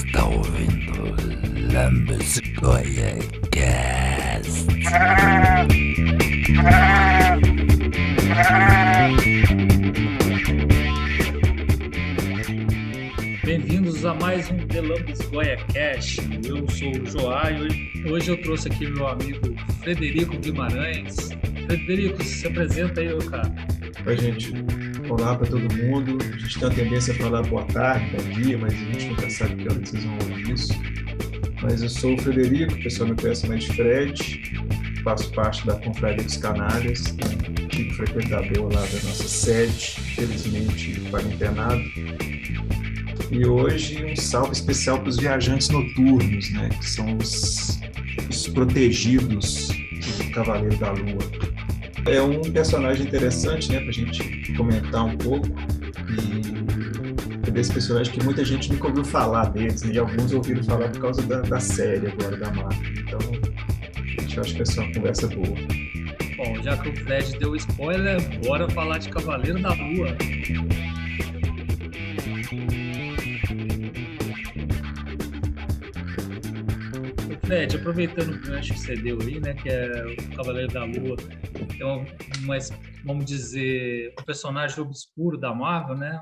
está ouvindo Lambesgoia Cast. Bem-vindos a mais um The Lambesgoia Cast. Eu sou o Joá e hoje eu trouxe aqui meu amigo Frederico Guimarães. Frederico, se apresenta aí, cara. Oi, gente. Olá para todo mundo. A gente tem a tendência a falar boa tarde, bom dia, mas a gente nunca sabe que hora que vocês vão ouvir isso. Mas eu sou o Frederico, o pessoal me conhece mais de Fred, faço parte da Confraria dos Canários, antigo frequentador lá da nossa sede, felizmente quarentenado. E hoje um salve especial para os viajantes noturnos, né, que são os protegidos do Cavaleiro da Lua. É um personagem interessante, né, para a gente comentar um pouco, e é desse personagem que muita gente nunca ouviu falar deles, né, e alguns ouviram falar por causa da série agora, da Marvel. Então, a gente acha que vai ser uma conversa boa. Bom, já que o Fred deu spoiler, bora falar de Cavaleiro da Lua. Fred, aproveitando o gancho que você deu aí, né, que é o Cavaleiro da Lua, vamos dizer, um personagem obscuro da Marvel, né,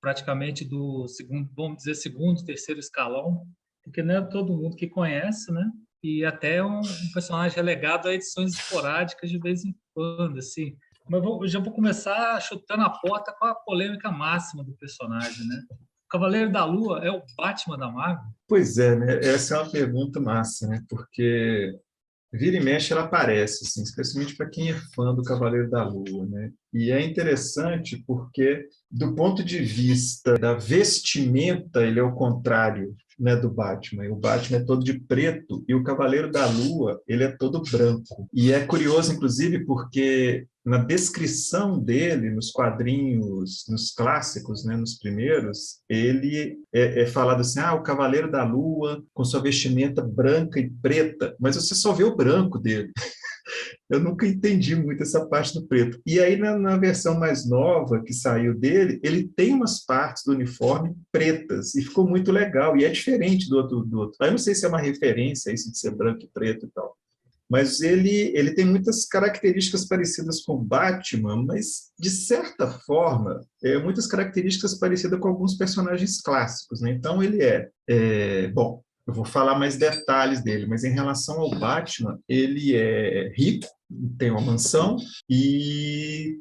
praticamente do segundo, vamos dizer, segundo, terceiro escalão, porque não é todo mundo que conhece, né, e até um personagem relegado a edições esporádicas de vez em quando, assim. Mas eu já vou começar chutando a porta com a polêmica máxima do personagem, né? Cavaleiro da Lua é o Batman da Marvel? Pois é, né? Essa é uma pergunta massa, né? Porque vira e mexe ela aparece, assim, especialmente para quem é fã do Cavaleiro da Lua, né? E é interessante porque, do ponto de vista da vestimenta, ele é o contrário, né, do Batman. O Batman é todo de preto e o Cavaleiro da Lua, ele é todo branco. E é curioso, inclusive, porque na descrição dele, nos quadrinhos, nos clássicos, né, nos primeiros, ele é falado assim, o Cavaleiro da Lua com sua vestimenta branca e preta, mas você só vê o branco dele. Eu nunca entendi muito essa parte do preto. E aí, na versão mais nova que saiu dele, ele tem umas partes do uniforme pretas, e ficou muito legal, e é diferente do outro. Aí eu não sei se é uma referência, isso de ser branco e preto e tal. Mas ele tem muitas características parecidas com o Batman, mas, de certa forma, muitas características parecidas com alguns personagens clássicos, né? Então, ele bom, eu vou falar mais detalhes dele, mas em relação ao Batman, ele é rico, tem uma mansão e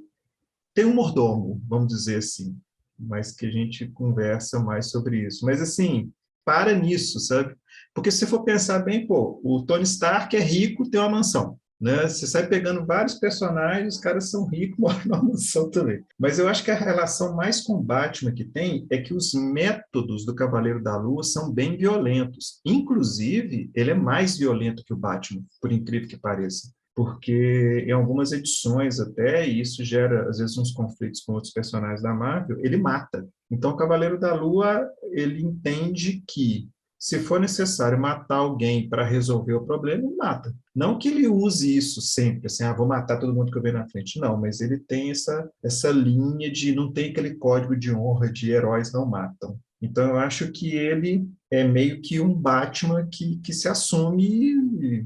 tem um mordomo, vamos dizer assim, mas que a gente conversa mais sobre isso. Mas, assim, para nisso, sabe? Porque se você for pensar bem, pô, o Tony Stark é rico, tem uma mansão, né? Você sai pegando vários personagens, os caras são ricos, moram numa mansão também. Mas eu acho que a relação mais com o Batman que tem é que os métodos do Cavaleiro da Lua são bem violentos. Inclusive, ele é mais violento que o Batman, por incrível que pareça. Porque em algumas edições até, e isso gera, às vezes, uns conflitos com outros personagens da Marvel, ele mata. Então, o Cavaleiro da Lua, ele entende que, se for necessário matar alguém para resolver o problema, ele mata. Não que ele use isso sempre, assim, vou matar todo mundo que eu ver na frente. Não, mas ele tem essa linha de não tem aquele código de honra de heróis não matam. Então, eu acho que ele é meio que um Batman que se assume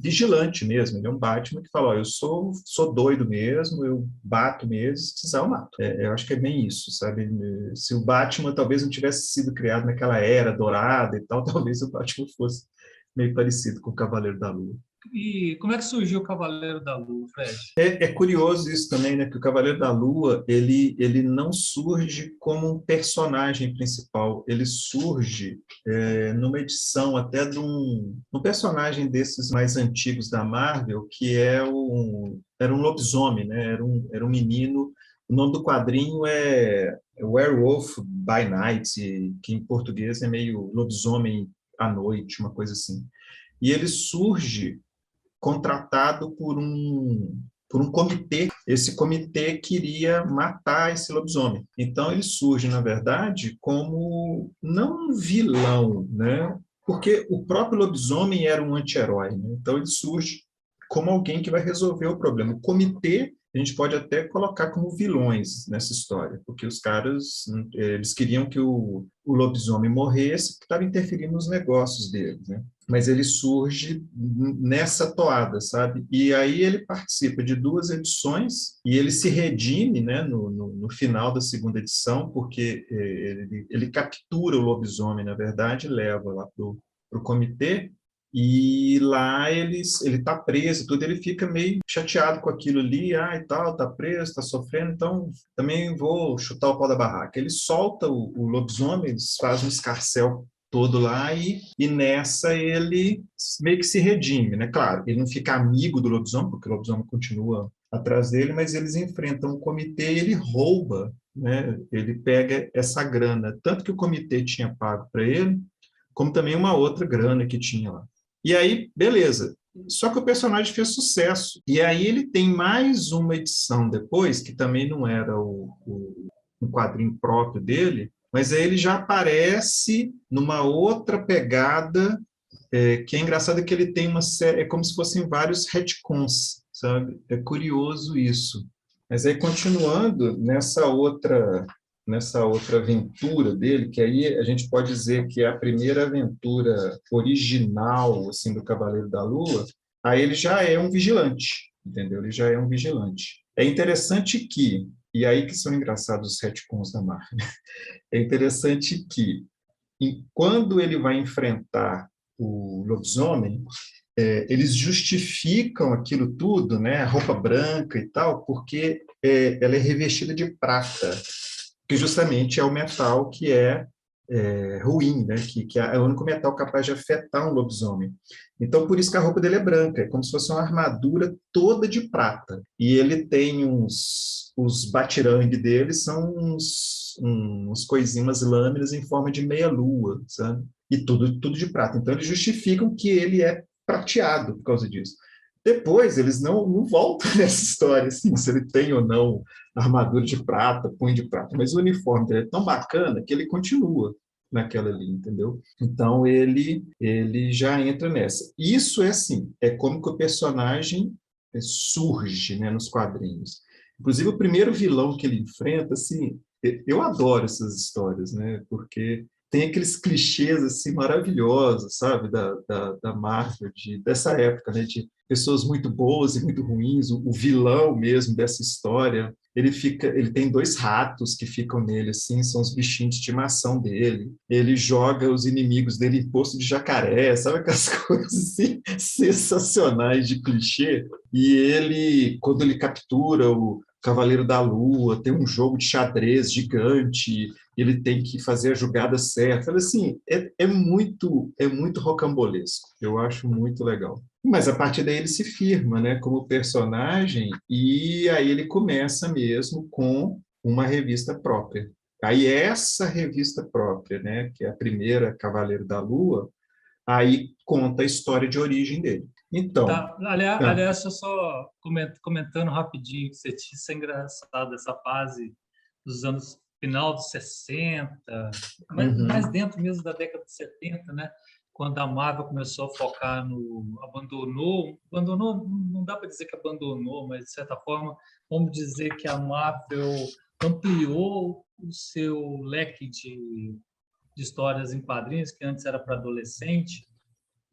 vigilante mesmo. Ele é um Batman que fala, eu sou doido mesmo, eu bato mesmo, se precisar eu mato. Eu acho que é bem isso, sabe? Se o Batman talvez não tivesse sido criado naquela era dourada e tal, talvez o Batman fosse meio parecido com o Cavaleiro da Lua. E como é que surgiu o Cavaleiro da Lua, Fred? É curioso isso também, né? Que o Cavaleiro da Lua, ele não surge como um personagem principal, ele surge numa edição até de um personagem desses mais antigos da Marvel, que era um lobisomem, né? Era um menino, o nome do quadrinho é Werewolf by Night, que em português é meio lobisomem à noite, uma coisa assim. E ele surge contratado por um comitê. Esse comitê queria matar esse lobisomem. Então, ele surge, na verdade, como não um vilão, né? Porque o próprio lobisomem era um anti-herói, né? Então, ele surge como alguém que vai resolver o problema. O comitê a gente pode até colocar como vilões nessa história, porque os caras, eles queriam que o lobisomem morresse, porque estava interferindo nos negócios deles, né? Mas ele surge nessa toada, sabe? E aí ele participa de 2 edições e ele se redime, né, no final da segunda edição, porque ele captura o lobisomem, na verdade, e leva lá para o comitê, e lá ele está preso e tudo, ele fica meio chateado com aquilo ali, e tal, está preso, está sofrendo, então também vou chutar o pau da barraca. Ele solta o lobisomem, eles fazem um escarcéu todo lá, e nessa ele meio que se redime, né? Claro, ele não fica amigo do lobisomem, porque o lobisomem continua atrás dele, mas eles enfrentam o comitê e ele rouba, né? Ele pega essa grana, tanto que o comitê tinha pago para ele, como também uma outra grana que tinha lá. E aí, beleza. Só que o personagem fez sucesso. E aí ele tem mais uma edição depois, que também não era um quadrinho próprio dele, mas aí ele já aparece numa outra pegada, que é engraçado que ele tem uma série, é como se fossem vários retcons, sabe? É curioso isso. Mas aí, continuando nessa outra aventura dele, que aí a gente pode dizer que é a primeira aventura original, assim, do Cavaleiro da Lua, aí ele já é um vigilante, entendeu? Ele já é um vigilante. É interessante que, e aí que são engraçados os retcons da Marvel, é interessante que, quando ele vai enfrentar o lobisomem, eles justificam aquilo tudo, né, a roupa branca e tal, porque ela é revestida de prata, que justamente é o metal que é ruim, né? Que é o único metal capaz de afetar um lobisomem. Então, por isso que a roupa dele é branca, é como se fosse uma armadura toda de prata. E ele tem os batirangue dele são uns coisinhas, umas lâminas em forma de meia-lua, sabe? E tudo de prata. Então, eles justificam que ele é prateado por causa disso. Depois, eles não voltam nessa história, assim, se ele tem ou não armadura de prata, punho de prata, mas o uniforme dele é tão bacana que ele continua naquela ali, entendeu? Então, ele já entra nessa. Isso é assim, é como que o personagem surge, né, nos quadrinhos. Inclusive, o primeiro vilão que ele enfrenta, assim, eu adoro essas histórias, né, porque tem aqueles clichês assim maravilhosos, sabe, da Marvel, dessa época, né, de pessoas muito boas e muito ruins, o vilão mesmo dessa história, ele tem 2 ratos que ficam nele, assim, são os bichinhos de estimação dele, ele joga os inimigos dele em poço de jacaré, sabe aquelas coisas assim, sensacionais de clichê, e ele, quando ele captura o Cavaleiro da Lua, tem um jogo de xadrez gigante, ele tem que fazer a jogada certa. Assim, é muito rocambolesco. Eu acho muito legal. Mas a partir daí ele se firma, né, como personagem, e aí ele começa mesmo com uma revista própria. Aí essa revista própria, né, que é a primeira Cavaleiro da Lua, aí conta a história de origem dele. Então, Tá. Aliás, eu só comentando rapidinho que você disse, isso é engraçado, essa fase dos anos final dos 60, mais dentro mesmo da década de 70, né? Quando a Marvel começou a focar abandonou, não dá para dizer que abandonou, mas de certa forma, vamos dizer que a Marvel ampliou o seu leque de histórias em quadrinhos, que antes era para adolescente,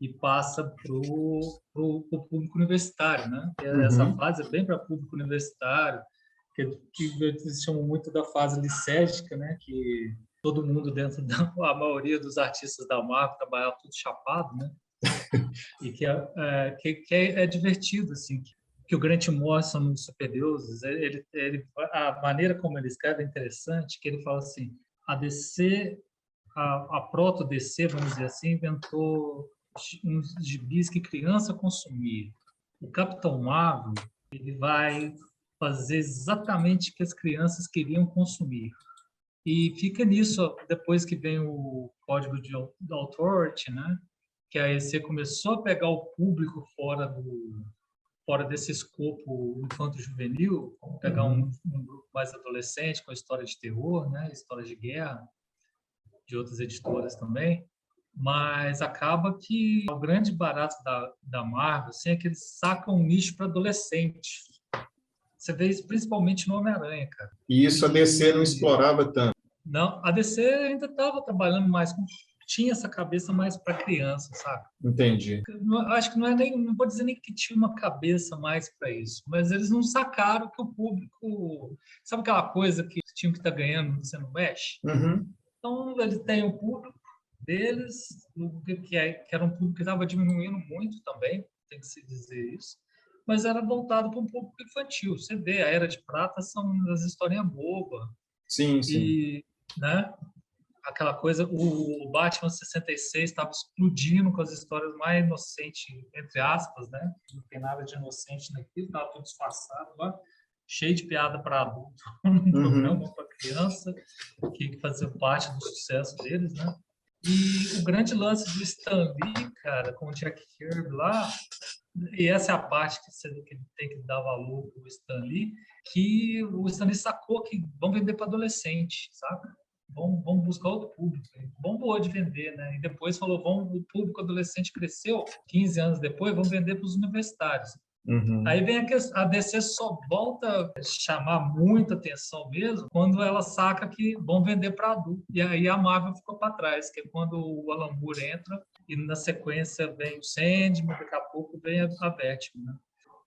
e passa para o público universitário, né? Essa uhum, fase é bem para público universitário, que eles chamam muito da fase licérgica, né? Que todo mundo dentro a maioria dos artistas da Marvel trabalhava tudo chapado, né? E que é divertido, assim, que o Grant Morrison nos Superdeuses, a maneira como ele escreve é interessante, que ele fala assim, a DC, a proto-DC, vamos dizer assim, inventou uns gibis que criança consumia. O Capitão Marvel, ele vai fazer exatamente o que as crianças queriam consumir. E fica nisso, depois que vem o Código de Authority, né? Que a EC começou a pegar o público fora desse escopo infanto-juvenil, pegar um grupo mais adolescente com história de terror, né? História de guerra, de outras editoras também, mas acaba que o grande barato da Marvel assim, é que eles sacam um nicho para adolescente, Você vê isso principalmente no Homem-Aranha, cara. E isso a DC não explorava tanto. Não, a DC ainda estava trabalhando mais com... Tinha essa cabeça mais para criança, sabe? Entendi. Acho que não é nem... Não vou dizer nem que tinha uma cabeça mais para isso, mas eles não sacaram que o público... Sabe aquela coisa que tinha que estar ganhando, você não mexe? Uhum. Então, eles têm o público deles, que era um público que estava diminuindo muito também, tem que se dizer isso, mas era voltado para um público infantil. Você vê, a Era de Prata são as historinhas bobas, Sim, sim. e, né, aquela coisa, o Batman 66 estava explodindo com as histórias mais inocentes, entre aspas, né? Não tem nada de inocente naquilo, estava tudo disfarçado lá, cheio de piada para adulto, um programa para criança, que fazia parte do sucesso deles, né? E o grande lance do Stan Lee, cara, com o Jack Kirby lá, e essa é a parte que você tem que dar valor para o Stan Lee, que o Stan Lee sacou que vão vender para adolescente, sabe? Vão buscar outro público. Bombou de vender, né? E depois falou, o público adolescente cresceu, 15 anos depois, vão vender para os universitários. Uhum. Aí vem a DC só volta a chamar muita atenção mesmo quando ela saca que vão vender para adulto. E aí a Marvel ficou para trás, que é quando o Alan Moore entra e na sequência vem o Sandman, daqui a pouco vem a Batman, né?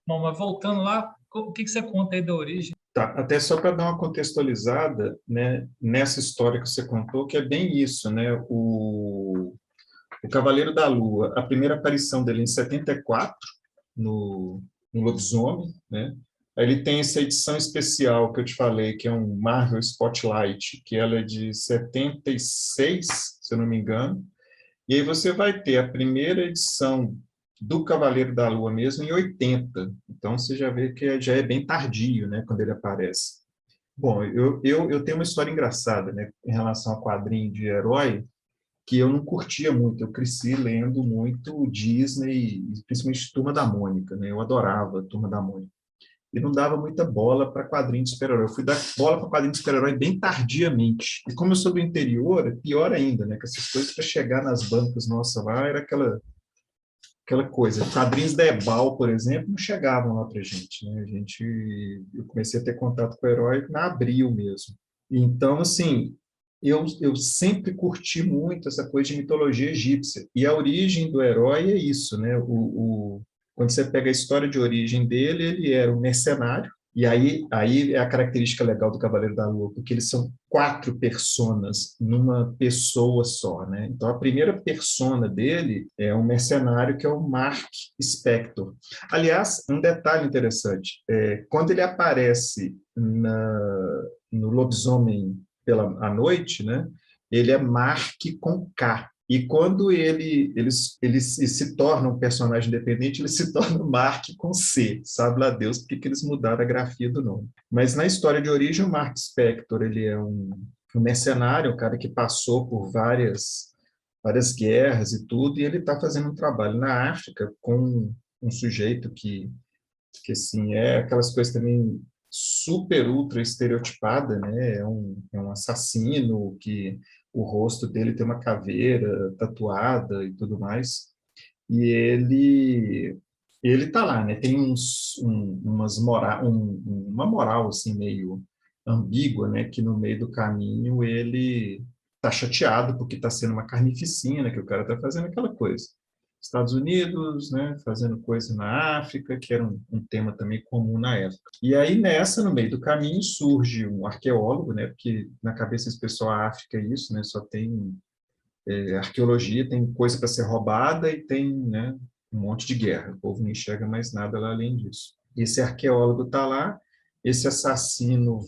Bom, mas voltando lá, o que você conta aí da origem? Tá, até só para dar uma contextualizada, né, nessa história que você contou, que é bem isso, né? O Cavaleiro da Lua, a primeira aparição dele em 74, no Lobisomem, né? Aí ele tem essa edição especial que eu te falei, que é um Marvel Spotlight, que ela é de 76, se eu não me engano. E aí você vai ter a primeira edição do Cavaleiro da Lua mesmo em 80. Então você já vê que já é bem tardio, né, quando ele aparece. Bom, eu tenho uma história engraçada, né, em relação a quadrinho de herói, que eu não curtia muito. Eu cresci lendo muito Disney, principalmente Turma da Mônica, né? Eu adorava Turma da Mônica. E não dava muita bola para quadrinho de super-herói. Eu fui dar bola para quadrinho de super-herói bem tardiamente. E como eu sou do interior, é pior ainda, né? Que essas coisas para chegar nas bancas, nossa, lá era aquela coisa. Quadrinhos da Ebal, por exemplo, não chegavam lá para gente, né? Eu comecei a ter contato com o herói na Abril mesmo. Então, assim, eu sempre curti muito essa coisa de mitologia egípcia. E a origem do herói é isso, né? Quando você pega a história de origem dele, ele era um mercenário. E aí é a característica legal do Cavaleiro da Lua, porque eles são 4 personas numa pessoa só, né? Então, a primeira persona dele é um mercenário que é o Mark Spector. Aliás, um detalhe interessante, quando ele aparece no Lobisomem à noite, né? Ele é Mark com K. E quando ele se torna um personagem independente, ele se torna Mark com C. Sabe lá Deus porque que eles mudaram a grafia do nome. Mas na história de origem, o Mark Spector, ele é um mercenário, um cara que passou por várias guerras e tudo, e ele está fazendo um trabalho na África com um sujeito que assim, é aquelas coisas também super ultra estereotipada, né? É um assassino que o rosto dele tem uma caveira tatuada e tudo mais. E ele tá lá, né? Tem uma moral assim meio ambígua, né? Que no meio do caminho ele tá chateado porque está sendo uma carnificina, que o cara tá fazendo aquela coisa. Estados Unidos, né, fazendo coisa na África, que era um tema também comum na época. E aí, no meio do caminho, surge um arqueólogo, né, porque na cabeça desse pessoal a África é isso, né, só tem arqueologia, tem coisa para ser roubada e tem, né, um monte de guerra. O povo não enxerga mais nada lá além disso. Esse arqueólogo está lá, esse assassino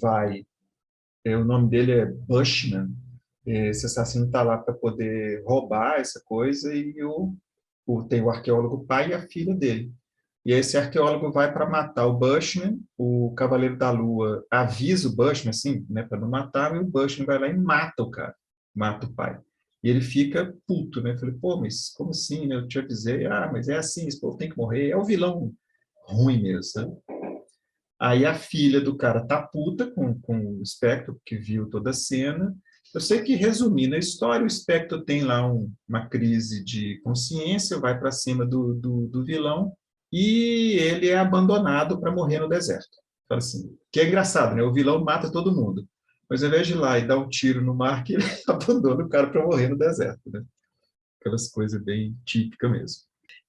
o nome dele é Bushman, esse assassino está lá para poder roubar essa coisa e tem o arqueólogo pai e a filha dele. E esse arqueólogo vai para matar o Bushman, o Cavaleiro da Lua avisa o Bushman, assim, né, para não matar, e o Bushman vai lá e mata o cara, mata o pai. E ele fica puto, né? Falei, pô, mas como assim, né? Eu te avisei, mas é assim, esse povo tem que morrer, é o vilão ruim mesmo, sabe? Aí a filha do cara tá puta com o Spectre, que viu toda a cena. Eu sei que, resumindo a história, o Spectre tem lá uma crise de consciência, vai para cima do vilão e ele é abandonado para morrer no deserto. Fala assim, que é engraçado, né? O vilão mata todo mundo. Mas ao invés de ir lá e dar um tiro no Mark, ele abandona o cara para morrer no deserto, né? Aquelas coisas bem típicas mesmo.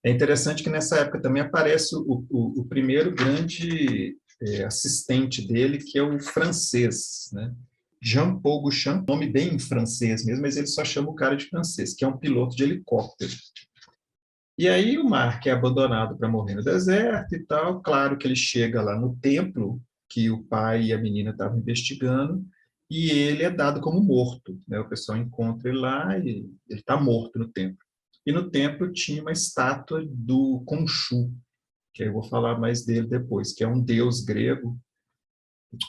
É interessante que nessa época também aparece o primeiro grande assistente dele, que é o francês, né? Jean-Paul Gauchin, nome bem em francês mesmo, mas ele só chama o cara de francês, que é um piloto de helicóptero. E aí o Mark é abandonado para morrer no deserto e tal. Claro que ele chega lá no templo que o pai e a menina estavam investigando e ele é dado como morto, né? O pessoal encontra ele lá e ele está morto no templo. E no templo tinha uma estátua do Khonshu, que eu vou falar mais dele depois, que é um deus grego,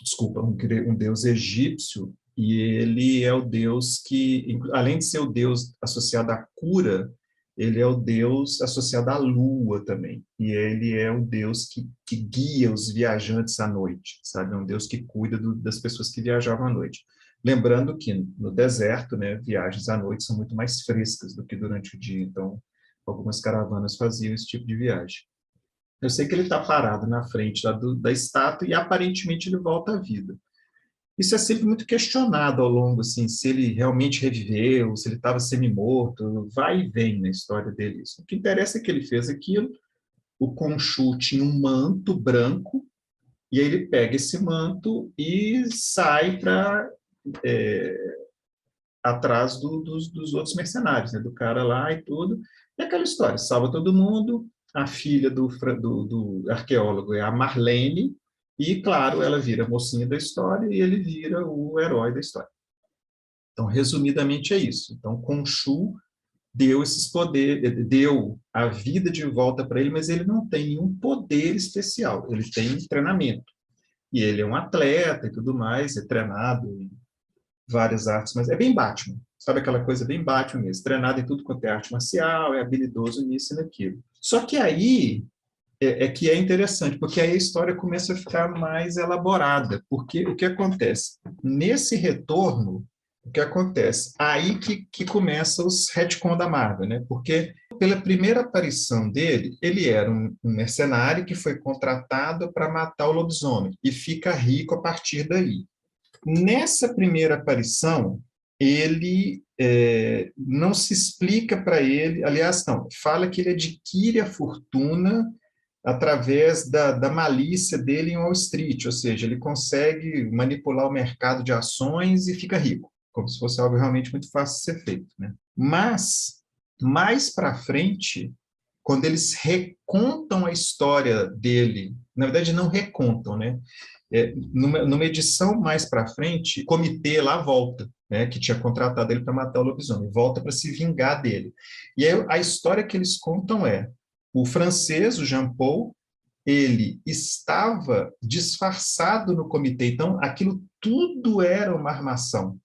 desculpa, um deus egípcio, e ele é o deus que, além de ser o deus associado à cura, ele é o deus associado à lua também. E ele é o deus que guia os viajantes à noite, sabe? É um deus que cuida das pessoas que viajavam à noite. Lembrando que no deserto, né, viagens à noite são muito mais frescas do que durante o dia, então algumas caravanas faziam esse tipo de viagem. Eu sei que ele está parado na frente da estátua e aparentemente ele volta à vida. Isso é sempre muito questionado ao longo, assim, se ele realmente reviveu, se ele estava semi-morto, vai e vem na história dele. Isso. O que interessa é que ele fez aquilo, o Khonshu tinha um manto branco, e aí ele pega esse manto e sai para atrás dos outros mercenários, né? Do cara lá e tudo. E aquela história, salva todo mundo, a filha do arqueólogo é a Marlene, e, claro, ela vira a mocinha da história e ele vira o herói da história. Então, resumidamente, é isso. Então, Khonshu deu esses poderes, deu a vida de volta para ele, mas ele não tem nenhum poder especial, ele tem treinamento. E ele é um atleta e tudo mais, é treinado em várias artes, mas é bem Batman. Sabe aquela coisa bem Batman mesmo, treinado em tudo quanto é arte marcial, é habilidoso nisso e naquilo. Só que aí que é interessante, porque aí a história começa a ficar mais elaborada, porque o que acontece? Nesse retorno, o que acontece? Aí que começa os retcon da Marvel, né? Porque pela primeira aparição dele, ele era um mercenário que foi contratado para matar o lobisomem e fica rico a partir daí. Nessa primeira aparição, ele não se explica para ele, aliás, não, fala que ele adquire a fortuna através da malícia dele em Wall Street, ou seja, ele consegue manipular o mercado de ações e fica rico, como se fosse algo realmente muito fácil de ser feito, né? Mas, mais para frente, quando eles recontam a história dele, na verdade não recontam, né? Numa edição mais para frente, o comitê lá volta, né, que tinha contratado ele para matar o lobisomem, volta para se vingar dele. E aí, a história que eles contam o francês, o Jean Paul, ele estava disfarçado no comitê, então aquilo tudo era uma armação.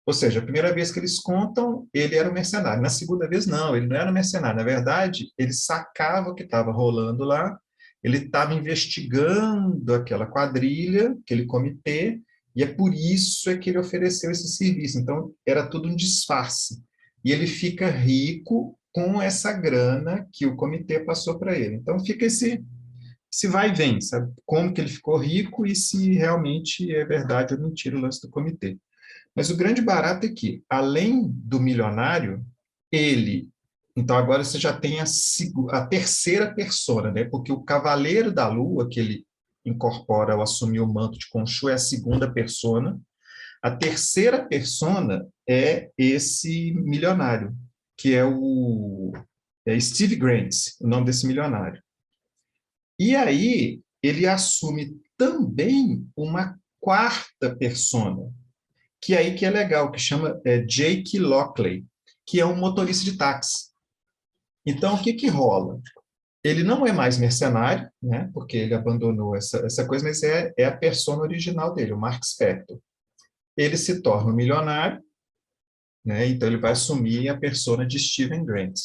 Ou seja, a primeira vez que eles contam, ele era um mercenário. Na segunda vez, não, ele não era um mercenário. Na verdade, ele sacava o que estava rolando lá, ele estava investigando aquela quadrilha, aquele comitê, e é por isso que ele ofereceu esse serviço. Então, era tudo um disfarce. E ele fica rico com essa grana que o comitê passou para ele. Então, fica esse vai e vem, sabe? Como que ele ficou rico e se realmente é verdade ou mentira o lance do comitê. Mas o grande barato é que, além do milionário, ele... Então, agora você já tem a terceira persona, né? Porque o Cavaleiro da Lua, que ele incorpora ao assumir o manto de Khonshu, é a segunda persona. A terceira persona é esse milionário, que é Steve Grant, o nome desse milionário. E aí, ele assume também uma quarta persona, que aí que é legal, que chama Jake Lockley, que é um motorista de táxi. Então, o que rola? Ele não é mais mercenário, né, porque ele abandonou essa coisa, mas é a persona original dele, o Mark Spector. Ele se torna um milionário, né, então ele vai assumir a persona de Steven Grant.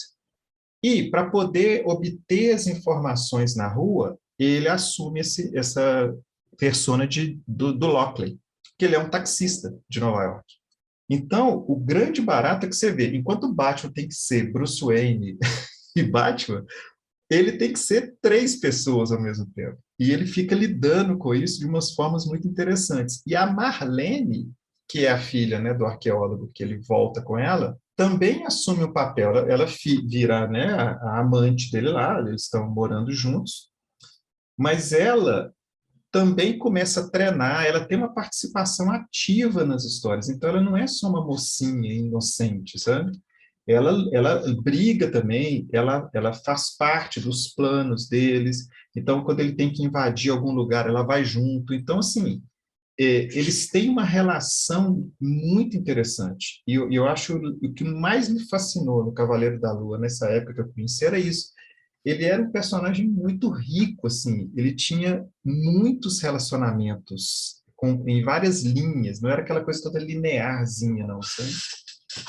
E, para poder obter as informações na rua, ele assume essa persona do Lockley, que ele é um taxista de Nova York. Então, o grande barato é que você vê, enquanto o Batman tem que ser Bruce Wayne e Batman, ele tem que ser 3 pessoas ao mesmo tempo. E ele fica lidando com isso de umas formas muito interessantes. E a Marlene, que é a filha, né, do arqueólogo, que ele volta com ela, também assume o papel. Ela vira, né, a amante dele lá, eles estão morando juntos, mas ela também começa a treinar, ela tem uma participação ativa nas histórias, então ela não é só uma mocinha inocente, sabe? Ela briga também, ela faz parte dos planos deles, então quando ele tem que invadir algum lugar, ela vai junto, então assim, eles têm uma relação muito interessante, e eu acho o que mais me fascinou no Cavaleiro da Lua, nessa época que eu conheci, era isso. Ele era um personagem muito rico, assim, ele tinha muitos relacionamentos em várias linhas, não era aquela coisa toda linearzinha, não, sabe?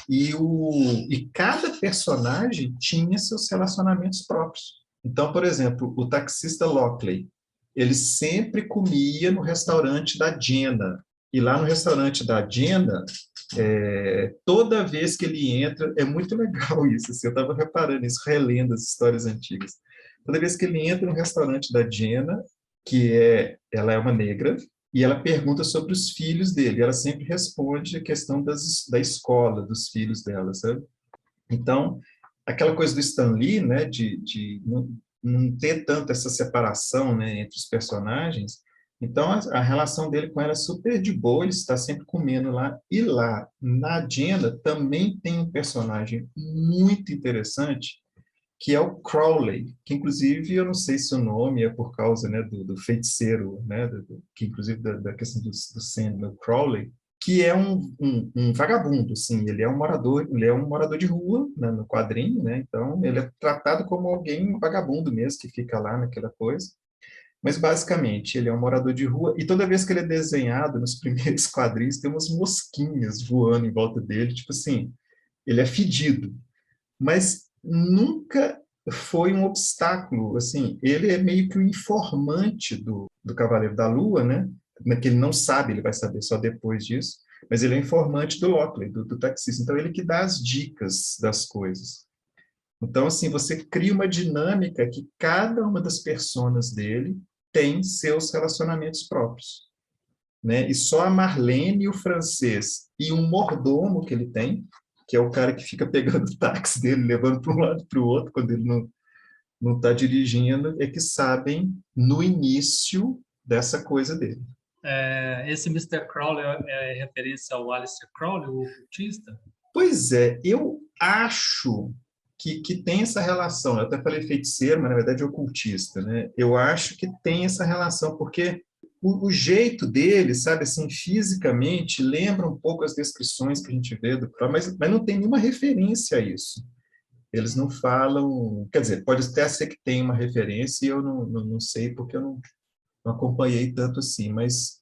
E cada personagem tinha seus relacionamentos próprios. Então, por exemplo, o taxista Lockley, ele sempre comia no restaurante da Jenna. E lá no restaurante da Jenna, toda vez que ele entra, é muito legal isso, assim, eu estava reparando isso, relendo as histórias antigas. Toda vez que ele entra no restaurante da Jenna, ela é uma negra, e ela pergunta sobre os filhos dele, e ela sempre responde a questão da escola, dos filhos dela, sabe? Então, aquela coisa do Stan Lee, né, de não ter tanto essa separação, né, entre os personagens, então a relação dele com ela é super de boa, ele está sempre comendo lá, e lá na agenda também tem um personagem muito interessante, que é o Crowley, que inclusive eu não sei se o nome é por causa, né, do feiticeiro, né, que inclusive da questão do Sandman, Crowley, que é um vagabundo, assim, ele é um morador de rua, né, no quadrinho, né, então ele é tratado como alguém um vagabundo mesmo, que fica lá naquela coisa, mas basicamente ele é um morador de rua, e toda vez que ele é desenhado nos primeiros quadrinhos, tem umas mosquinhas voando em volta dele, tipo assim, ele é fedido, mas nunca foi um obstáculo, assim, ele é meio que o informante do Cavaleiro da Lua, né, que ele não sabe, ele vai saber só depois disso, mas ele é informante do Lockley, do taxista, então ele que dá as dicas das coisas. Então, assim, você cria uma dinâmica que cada uma das personas dele tem seus relacionamentos próprios, né? E só a Marlene e o francês e um mordomo que ele tem, que é o cara que fica pegando o táxi dele, levando para um lado e para o outro, quando ele não está dirigindo, é que sabem no início dessa coisa dele. Esse Mister Crowley é referência ao Aleister Crowley, o ocultista? Pois é, eu acho que tem essa relação. Eu até falei feiticeiro, mas na verdade é ocultista, né? Eu acho que tem essa relação, porque o jeito dele, sabe, assim, fisicamente, lembra um pouco as descrições que a gente vê do Crowley, mas não tem nenhuma referência a isso. Eles não falam, quer dizer, pode até ser que tenha uma referência e eu não sei porque eu não acompanhei tanto assim, mas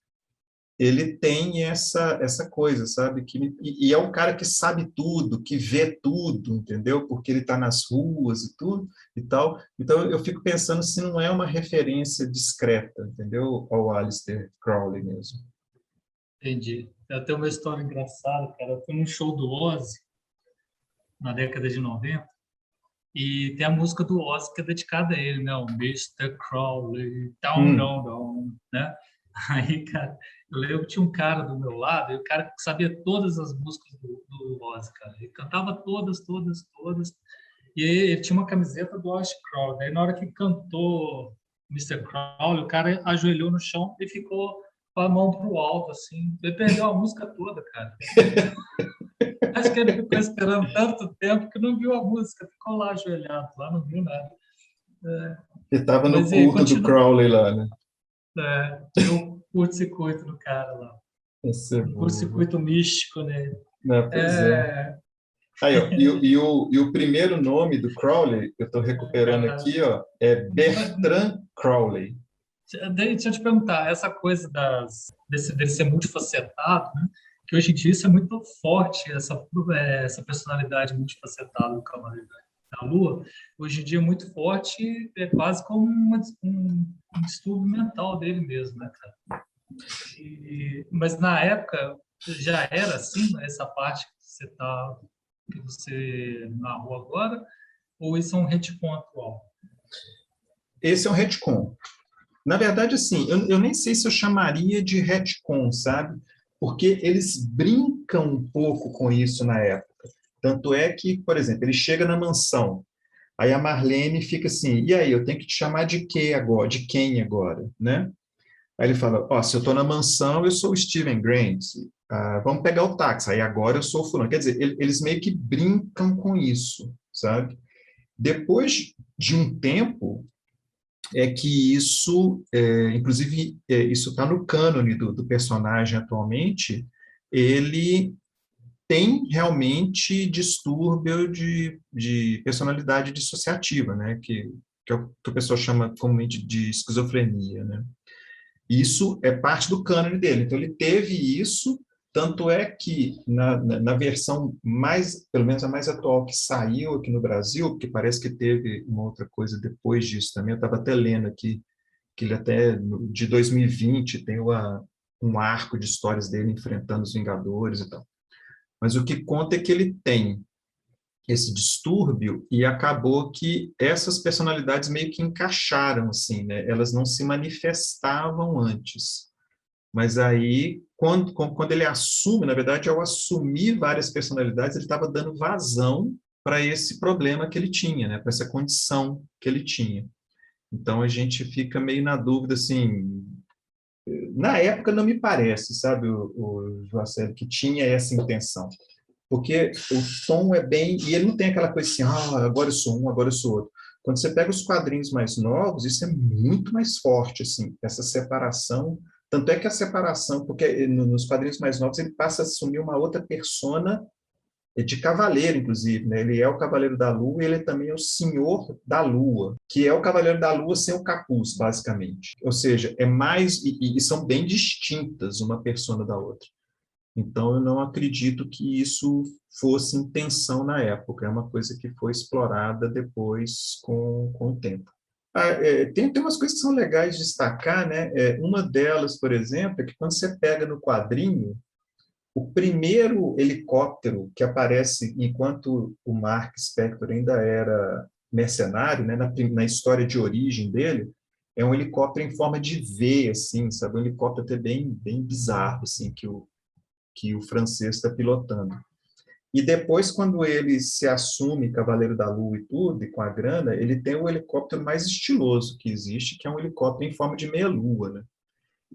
ele tem essa coisa, sabe? E é um cara que sabe tudo, que vê tudo, entendeu? Porque ele está nas ruas e tudo e tal. Então, eu fico pensando se não é uma referência discreta, entendeu? Ao Aleister Crowley mesmo. Entendi. Eu tenho uma história engraçada, cara. Eu fui num show do Ozzy, na década de 90, e tem a música do Ozzy que é dedicada a ele, né? O Mister Crowley, down, down, down, né? Aí, cara, eu lembro que tinha um cara do meu lado, e o cara sabia todas as músicas do Ozzy, cara. Ele cantava todas, todas, todas. E aí, ele tinha uma camiseta do Aleister Crowley. Aí, na hora que cantou Mister Crowley, o cara ajoelhou no chão e ficou com a mão pro alto, assim. Ele perdeu a música toda, cara. Acho que ele ficou esperando tanto tempo que não viu a música, ficou lá ajoelhado, lá não viu nada. Ele estava no Mas e aí, culto do Crowley lá, né? deu curto-circuito no cara lá. Esse é Um bom. curto-circuito místico nele. Não, pois é. É, Aí, ó, e o primeiro nome do Crowley, eu estou recuperando aqui, ó, é Bertrand Crowley. deixa eu te perguntar, essa coisa dele ser multifacetado, né? Que hoje em dia isso é muito forte, essa personalidade multifacetada do Cavaleiro da Lua, hoje em dia é muito forte, é quase como um distúrbio mental dele mesmo, né, cara? Mas na época já era assim, né, essa parte que você narrou agora, ou isso é um retcon atual? esse é um retcon. Na verdade, assim, eu nem sei se eu chamaria de retcon, sabe? Porque eles brincam um pouco com isso na época. Tanto é que, por exemplo, ele chega na mansão, aí a Marlene fica assim, e aí, eu tenho que te chamar de quê agora? De quem agora, né? Aí ele fala, ó, se eu estou na mansão, eu sou o Steven Grant, vamos pegar o táxi, aí agora eu sou o fulano. Quer dizer, eles meio que brincam com isso, sabe? Depois de um tempo, é que isso, inclusive, isso está no cânone do personagem atualmente, ele tem realmente distúrbio de personalidade dissociativa, né? Que é o que o pessoal chama comumente de esquizofrenia, né? Isso é parte do cânone dele. Então, ele teve isso, tanto é que na versão mais, pelo menos a mais atual, que saiu aqui no Brasil, porque parece que teve uma outra coisa depois disso também, eu estava até lendo aqui, que ele até, de 2020, tem um arco de histórias dele enfrentando os Vingadores e tal. Mas o que conta é que ele tem esse distúrbio e acabou que essas personalidades meio que encaixaram, assim, né? Elas não se manifestavam antes. Mas aí, quando ele assume, na verdade, ao assumir várias personalidades, ele estava dando vazão para esse problema que ele tinha, né? Para essa condição que ele tinha. Então, a gente fica meio na dúvida, assim, na época não me parece, sabe, o Joaceli, que tinha essa intenção. Porque o tom é bem... E ele não tem aquela coisa assim, agora eu sou um, agora eu sou outro. Quando você pega os quadrinhos mais novos, isso é muito mais forte, assim, essa separação. Tanto é que a separação, porque nos quadrinhos mais novos ele passa a assumir uma outra persona de cavaleiro, inclusive, né? Ele é o Cavaleiro da Lua e ele também é o Senhor da Lua, que é o Cavaleiro da Lua sem o capuz, basicamente. Ou seja, é mais... E são bem distintas uma persona da outra. Então, eu não acredito que isso fosse intenção na época, é uma coisa que foi explorada depois com o tempo. Tem umas coisas que são legais de destacar, né? Uma delas, por exemplo, é que quando você pega no quadrinho, o primeiro helicóptero que aparece enquanto o Mark Spector ainda era mercenário, né? Na história de origem dele, é um helicóptero em forma de V, assim, sabe? Um helicóptero até bem bizarro, assim, que o francês está pilotando. E depois, quando ele se assume Cavaleiro da Lua e tudo, e com a grana, ele tem o helicóptero mais estiloso que existe, que é um helicóptero em forma de meia-lua, né?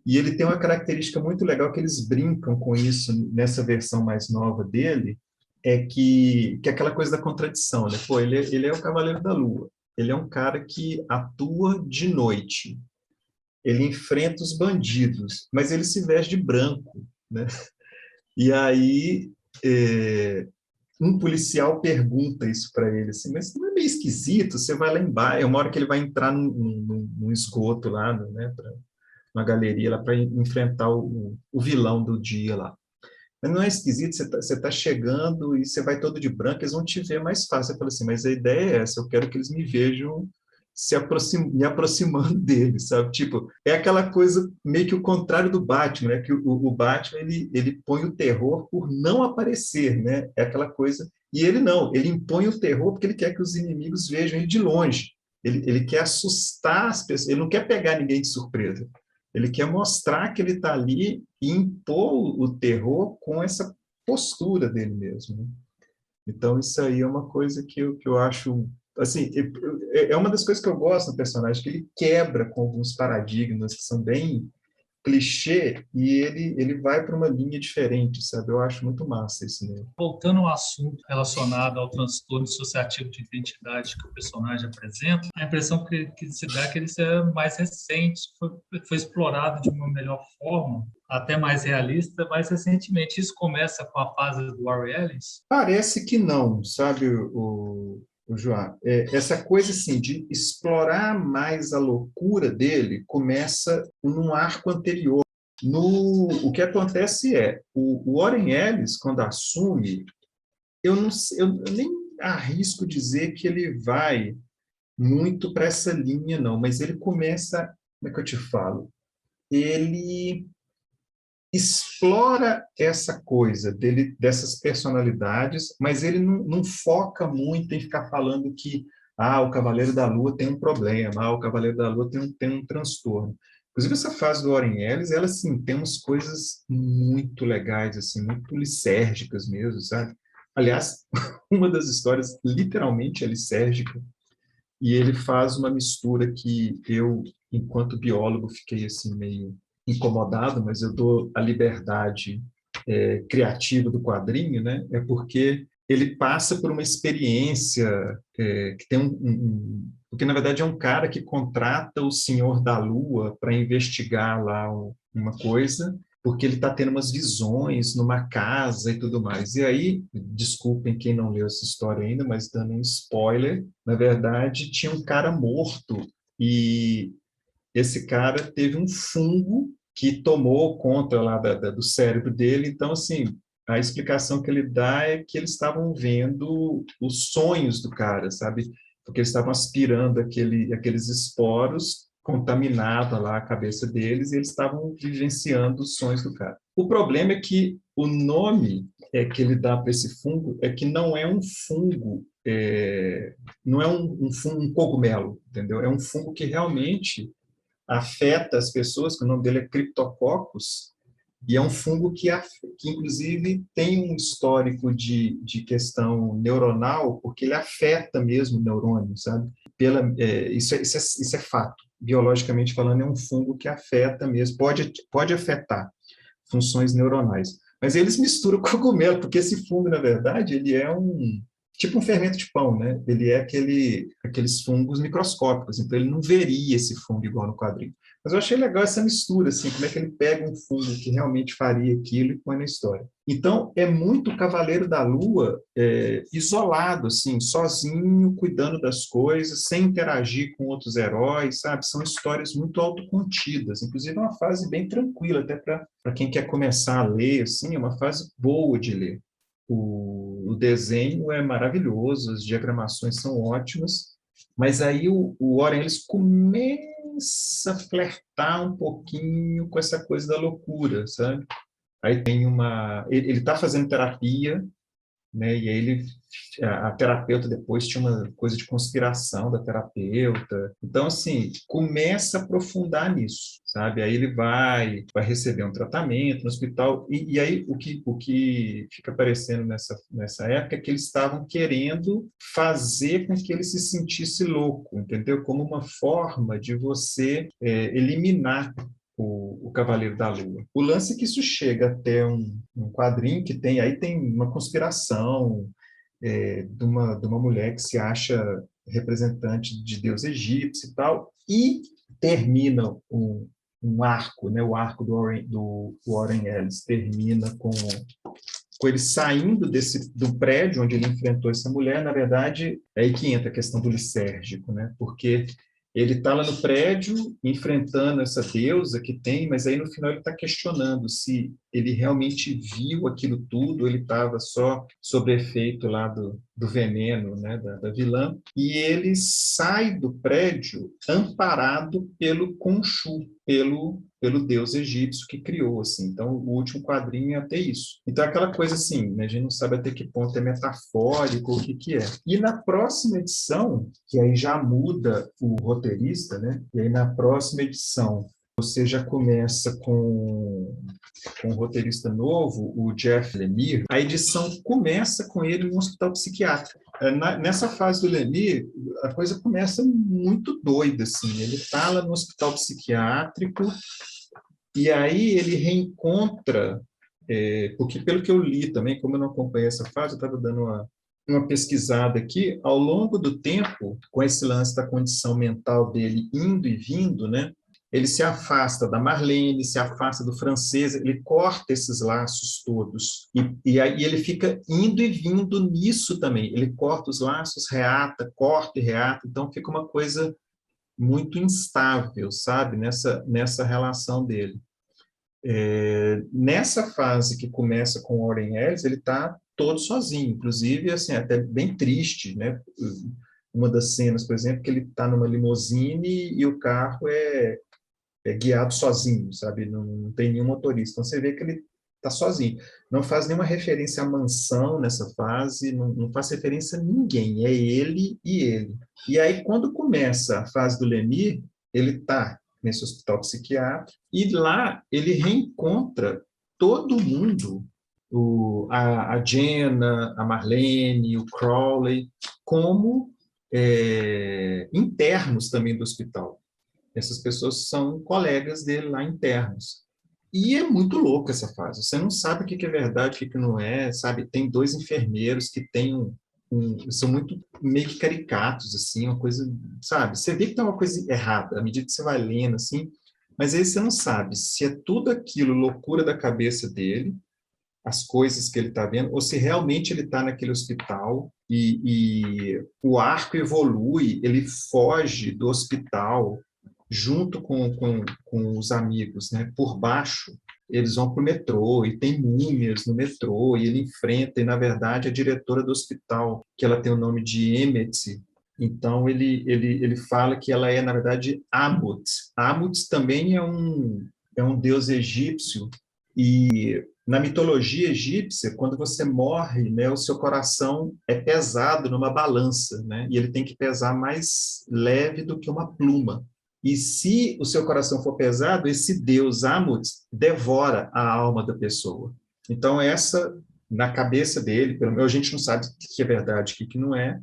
E ele tem uma característica muito legal que eles brincam com isso nessa versão mais nova dele, que é aquela coisa da contradição, né? Pô, ele é o Cavaleiro da Lua, ele é um cara que atua de noite, ele enfrenta os bandidos, mas ele se veste de branco, né? E aí, um policial pergunta isso para ele, assim, mas não é meio esquisito? Você vai lá embaixo, é uma hora que ele vai entrar num esgoto lá, né, uma galeria lá para enfrentar o vilão do dia lá. Mas não é esquisito? Você tá chegando e você vai todo de branco, eles vão te ver mais fácil. Eu falo assim, mas a ideia é essa, eu quero que eles me vejam me aproximando deles, sabe? Tipo, é aquela coisa meio que o contrário do Batman, né? Que o Batman, ele põe o terror por não aparecer, né? É aquela coisa... E ele não, ele impõe o terror porque ele quer que os inimigos vejam ele de longe. Ele quer assustar as pessoas, ele não quer pegar ninguém de surpresa. Ele quer mostrar que ele está ali e impor o terror com essa postura dele mesmo, né? Então, isso aí é uma coisa que eu acho... Assim, é uma das coisas que eu gosto do personagem, que ele quebra com alguns paradigmas que são bem clichê e ele vai para uma linha diferente, sabe? Eu acho muito massa isso nele. Voltando ao assunto relacionado ao transtorno dissociativo de identidade que o personagem apresenta, a impressão que se dá é que ele é mais recente, foi explorado de uma melhor forma, até mais realista, mais recentemente. Isso começa com a fase do Warren Ellis? Parece que não, sabe, o João? Essa coisa assim, de explorar mais a loucura dele começa num arco anterior. O que acontece o Warren Ellis, quando assume, eu nem arrisco dizer que ele vai muito para essa linha, não, mas ele começa, como é que eu te falo? Ele explora essa coisa dessas personalidades, mas ele não foca muito em ficar falando que Ah, o Cavaleiro da Lua tem um problema. Ah, o Cavaleiro da Lua tem um transtorno. Inclusive, essa fase do Warren Ellis, ela, assim, tem umas coisas muito legais, assim, muito lisérgicas mesmo, sabe? Aliás, uma das histórias literalmente é lisérgica, e ele faz uma mistura que eu, enquanto biólogo, fiquei, assim, meio incomodado, mas eu dou a liberdade criativa do quadrinho, né? É porque ele passa por uma experiência que tem porque na verdade é um cara que contrata o Senhor da Lua para investigar lá uma coisa, porque ele está tendo umas visões numa casa e tudo mais. E aí, desculpem quem não leu essa história ainda, mas dando um spoiler, na verdade tinha um cara morto e esse cara teve um fungo que tomou conta lá do cérebro dele. Então, assim, a explicação que ele dá é que eles estavam vendo os sonhos do cara, sabe? Porque eles estavam aspirando aqueles esporos, contaminava lá a cabeça deles e eles estavam vivenciando os sonhos do cara. O problema é que o nome que ele dá para esse fungo é que não é um fungo, não é um cogumelo, entendeu? É um fungo que realmente afeta as pessoas, que o nome dele é Cryptococcus, e é um fungo que inclusive, tem um histórico de questão neuronal, porque ele afeta mesmo o neurônio, sabe? Isso é fato. Biologicamente falando, é um fungo que afeta mesmo, pode afetar funções neuronais. Mas eles misturam cogumelo, porque esse fungo, na verdade, ele é tipo um fermento de pão, né? Ele é aqueles fungos microscópicos, então ele não veria esse fungo igual no quadrinho. Mas eu achei legal essa mistura, assim, como é que ele pega um fungo que realmente faria aquilo e põe na história. Então, é muito Cavaleiro da Lua isolado, assim, sozinho, cuidando das coisas, sem interagir com outros heróis, sabe? São histórias muito autocontidas, inclusive é uma fase bem tranquila, até para quem quer começar a ler, assim, é uma fase boa de ler. O desenho é maravilhoso, as diagramações são ótimas, mas aí o Warren Ellis começa a flertar um pouquinho com essa coisa da loucura, sabe? Aí tem ele está fazendo terapia, né? E aí a terapeuta depois tinha uma coisa de conspiração da terapeuta. Então, assim, começa a aprofundar nisso, sabe? Aí ele vai receber um tratamento no hospital, e aí o que fica aparecendo nessa época é que eles estavam querendo fazer com que ele se sentisse louco, entendeu? Como uma forma de você eliminar o Cavaleiro da Lua. O lance é que isso chega até um quadrinho que tem uma conspiração de uma mulher que se acha representante de deus egípcio e tal, e termina um arco, né? O arco do Warren Ellis termina com ele saindo do prédio onde ele enfrentou essa mulher. Na verdade, é aí que entra a questão do lisérgico, né? Porque ele está lá no prédio, enfrentando essa deusa que tem, mas aí no final ele está questionando se ele realmente viu aquilo tudo, ou ele estava só sob efeito lá do veneno, né, da vilã, e ele sai do prédio amparado pelo Khonshu, pelo deus egípcio que criou, assim. Então, o último quadrinho é até isso. Então, é aquela coisa assim, né, a gente não sabe até que ponto é metafórico, o que é. E na próxima edição, que aí já muda o roteirista, né, e aí na próxima edição você já começa com um roteirista novo, o Jeff Lemire. A edição começa com ele no hospital psiquiátrico. Nessa fase do Lemire, a coisa começa muito doida, assim. Ele está lá no hospital psiquiátrico e aí ele reencontra, porque pelo que eu li também, como eu não acompanhei essa fase, eu estava dando uma pesquisada aqui, ao longo do tempo, com esse lance da condição mental dele indo e vindo, né? Ele se afasta da Marlene, se afasta do francês, ele corta esses laços todos. E aí ele fica indo e vindo nisso também. Ele corta os laços, reata, corta e reata. Então fica uma coisa muito instável, sabe? Nessa relação dele. Nessa fase que começa com o Warren Ellis, ele está todo sozinho. Inclusive, assim, até bem triste, né? Uma das cenas, por exemplo, que ele está numa limusine e o carro é guiado sozinho, sabe? Não tem nenhum motorista. Então, você vê que ele tá sozinho. Não faz nenhuma referência à mansão nessa fase, não faz referência a ninguém, é ele e ele. E aí, quando começa a fase do Lemire, ele está nesse hospital psiquiátrico, e lá ele reencontra todo mundo, a Jenna, a Marlene, o Crowley, como internos também do hospital. Essas pessoas são colegas dele lá internos. E é muito louco essa fase. Você não sabe o que é verdade, o que não é, sabe? Tem dois enfermeiros que têm são muito meio que caricatos, assim, uma coisa, sabe? Você vê que tem uma coisa errada à medida que você vai lendo, assim, mas aí você não sabe se é tudo aquilo loucura da cabeça dele, as coisas que ele está vendo, ou se realmente ele está naquele hospital e o arco evolui, ele foge do hospital junto com os amigos, né? Por baixo, eles vão para o metrô, e tem múmias no metrô, e ele enfrenta, e na verdade a diretora do hospital, que ela tem o nome de Emmett, então ele fala que ela é, na verdade, Amut. Amut também é um deus egípcio, e na mitologia egípcia, quando você morre, né, o seu coração é pesado numa balança, né, e ele tem que pesar mais leve do que uma pluma. E se o seu coração for pesado, esse deus Amut devora a alma da pessoa. Então, essa, na cabeça dele, pelo menos a gente não sabe o que é verdade e o que não é,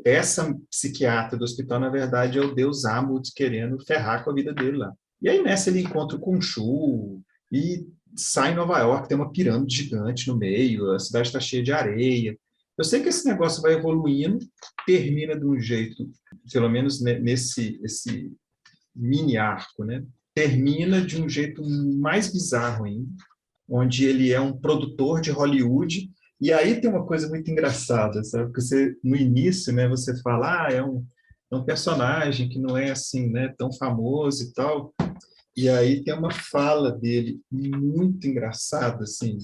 essa psiquiatra do hospital, na verdade, é o deus Amut querendo ferrar com a vida dele lá. E aí, nessa, ele encontra o Khonshu e sai em Nova York, tem uma pirâmide gigante no meio, a cidade está cheia de areia. Eu sei que esse negócio vai evoluindo, termina de um jeito, pelo menos nesse mini arco, né? Termina de um jeito mais bizarro ainda, onde ele é um produtor de Hollywood. E aí tem uma coisa muito engraçada, sabe? Porque você, no início, né, você fala, é um personagem que não é assim, né, tão famoso e tal. E aí tem uma fala dele muito engraçada, assim,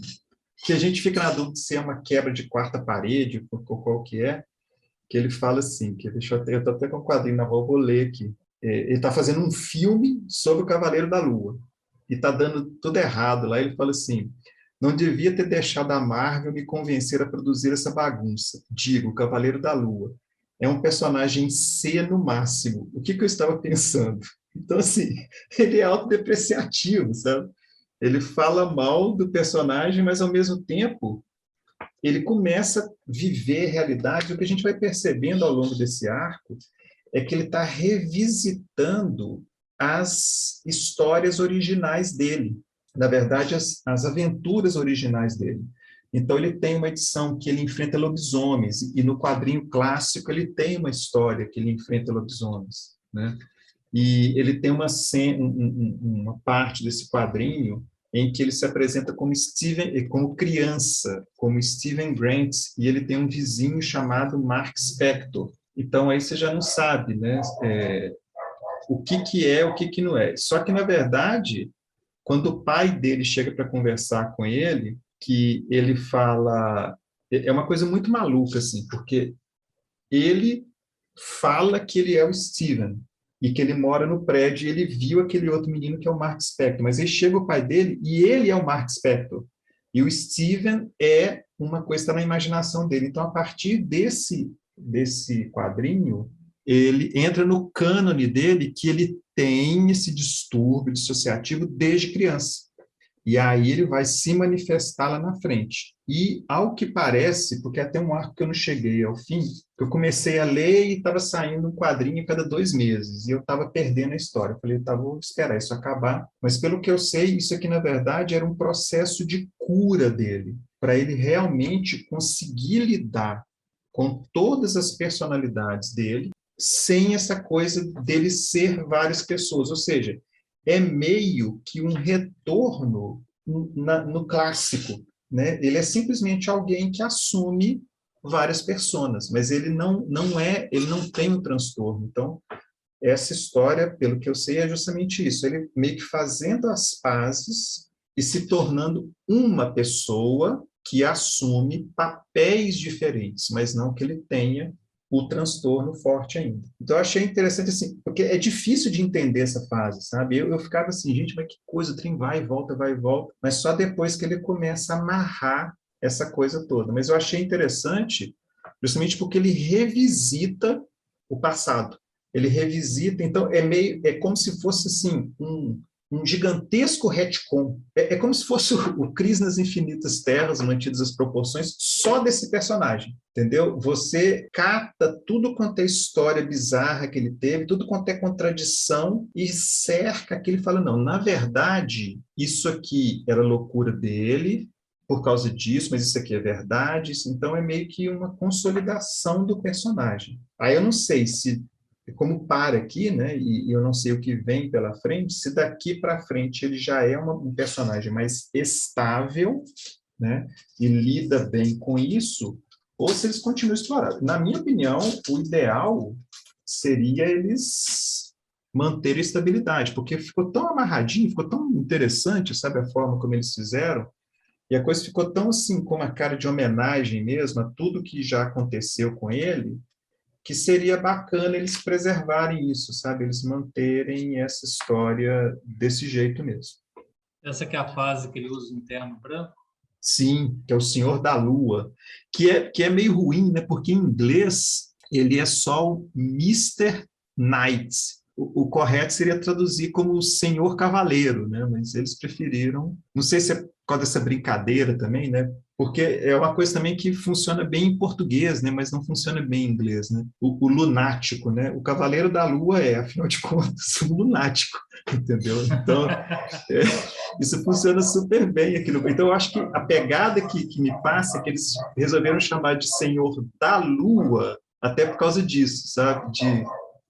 que a gente fica na dúvida se é uma quebra de quarta parede, ou qual que ele fala assim, que eu estou até com um quadrinho na mão, vou ler aqui. Ele está fazendo um filme sobre o Cavaleiro da Lua, e está dando tudo errado lá. Ele fala assim, não devia ter deixado a Marvel me convencer a produzir essa bagunça. Digo, o Cavaleiro da Lua. É um personagem C no máximo. O que eu estava pensando? Então, assim, ele é autodepreciativo, sabe? Ele fala mal do personagem, mas, ao mesmo tempo, ele começa a viver a realidade. O que a gente vai percebendo ao longo desse arco é que ele está revisitando as histórias originais dele, na verdade, as aventuras originais dele. Então, ele tem uma edição que ele enfrenta lobisomens, e no quadrinho clássico ele tem uma história que ele enfrenta lobisomens, né? E ele tem uma parte desse quadrinho em que ele se apresenta como criança, como Steven Grant, e ele tem um vizinho chamado Mark Spector. Então, aí você já não sabe, né, o que é, o que não é. Só que, na verdade, quando o pai dele chega para conversar com ele, que ele fala... É uma coisa muito maluca, assim, porque ele fala que ele é o Steven, e que ele mora no prédio, e ele viu aquele outro menino que é o Mark Spector, mas aí chega o pai dele, e ele é o Mark Spector. E o Steven é uma coisa que está na imaginação dele. Então, a partir desse quadrinho, ele entra no cânone dele que ele tem esse distúrbio dissociativo desde criança. E aí ele vai se manifestar lá na frente. E, ao que parece, porque até um arco que eu não cheguei ao fim, que eu comecei a ler e estava saindo um quadrinho a cada 2 meses, e eu estava perdendo a história. Eu falei, vou esperar isso acabar. Mas, pelo que eu sei, isso aqui, na verdade, era um processo de cura dele, para ele realmente conseguir lidar com todas as personalidades dele, sem essa coisa dele ser várias pessoas. Ou seja, é meio que um retorno no clássico, né? Ele é simplesmente alguém que assume várias personas, mas ele não tem um transtorno. Então, essa história, pelo que eu sei, é justamente isso. Ele meio que fazendo as pazes e se tornando uma pessoa que assume papéis diferentes, mas não que ele tenha o transtorno forte ainda. Então, eu achei interessante, assim, porque é difícil de entender essa fase, sabe? Eu ficava assim, gente, mas que coisa, o trem vai e volta, mas só depois que ele começa a amarrar essa coisa toda. Mas eu achei interessante, justamente porque ele revisita o passado. Ele revisita, então é como se fosse assim um gigantesco retcon. É como se fosse o Cris nas Infinitas Terras, mantidas as proporções, só desse personagem, entendeu? Você capta tudo quanto é história bizarra que ele teve, tudo quanto é contradição, e cerca aquilo e fala, não, na verdade, isso aqui era loucura dele, por causa disso, mas isso aqui é verdade, então é meio que uma consolidação do personagem. Aí eu não sei se como para aqui, né, e eu não sei o que vem pela frente, se daqui para frente ele já é um personagem mais estável, né, e lida bem com isso, ou se eles continuam explorando. Na minha opinião, o ideal seria eles manterem a estabilidade, porque ficou tão amarradinho, ficou tão interessante, sabe, a forma como eles fizeram, e a coisa ficou tão assim, com uma cara de homenagem mesmo a tudo que já aconteceu com ele, que seria bacana eles preservarem isso, sabe? Eles manterem essa história desse jeito mesmo. Essa que é a fase que ele usa um terno branco? Sim, que é o Senhor da Lua, que é meio ruim, né? Porque em inglês ele é só o Mr. Knight. O correto seria traduzir como o Senhor Cavaleiro, né? Mas eles preferiram. Não sei se é por causa dessa brincadeira também, né? Porque é uma coisa também que funciona bem em português, né? Mas não funciona bem em inglês, né? O lunático, né? O Cavaleiro da Lua afinal de contas, um lunático, entendeu? Então, é, isso funciona super bem aqui no. Então, eu acho que a pegada que me passa é que eles resolveram chamar de Senhor da Lua, até por causa disso, sabe?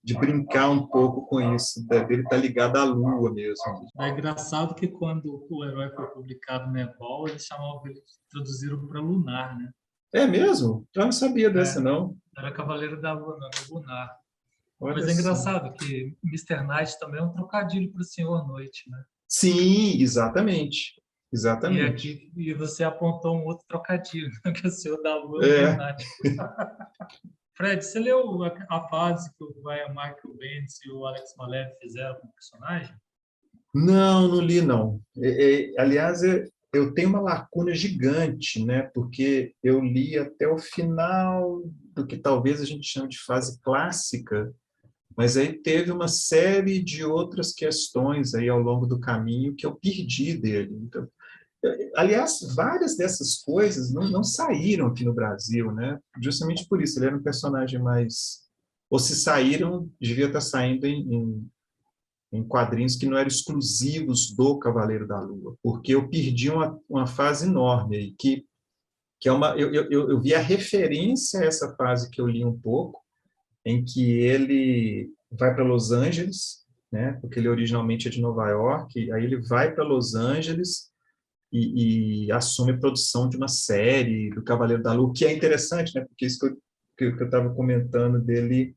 De brincar um pouco com isso, dele estar ligado à Lua mesmo. É engraçado que quando o herói foi publicado no Ebol, eles traduziram para Lunar, né? É mesmo? Eu não sabia dessa, É, não. era Cavaleiro da Lua, não, era Lunar. Olha Mas é só. engraçado que Mister Knight também é um trocadilho para o Senhor Noite, né? Sim, exatamente. E Exatamente. aqui você apontou um outro trocadilho, que é o Senhor da Lua é um É. lunático. Fred, você leu a fase que o Brian Michael Bendis e o Alex Malev fizeram com o personagem? Não, não li, não. Aliás, eu tenho uma lacuna gigante, né? Porque eu li até o final do que talvez a gente chame de fase clássica, mas aí teve uma série de outras questões aí ao longo do caminho que eu perdi dele. Então, aliás, várias dessas coisas não saíram aqui no Brasil, né? Justamente por isso, ele era um personagem mais... Ou se saíram, devia estar saindo em quadrinhos que não eram exclusivos do Cavaleiro da Lua, porque eu perdi uma fase enorme aí, que é uma... Eu vi a referência a essa fase que eu li um pouco, em que ele vai para Los Angeles, né? Porque ele originalmente é de Nova York, aí ele vai para Los Angeles e assume a produção de uma série do Cavaleiro da Lua, que é interessante, né? Porque isso que eu estava comentando dele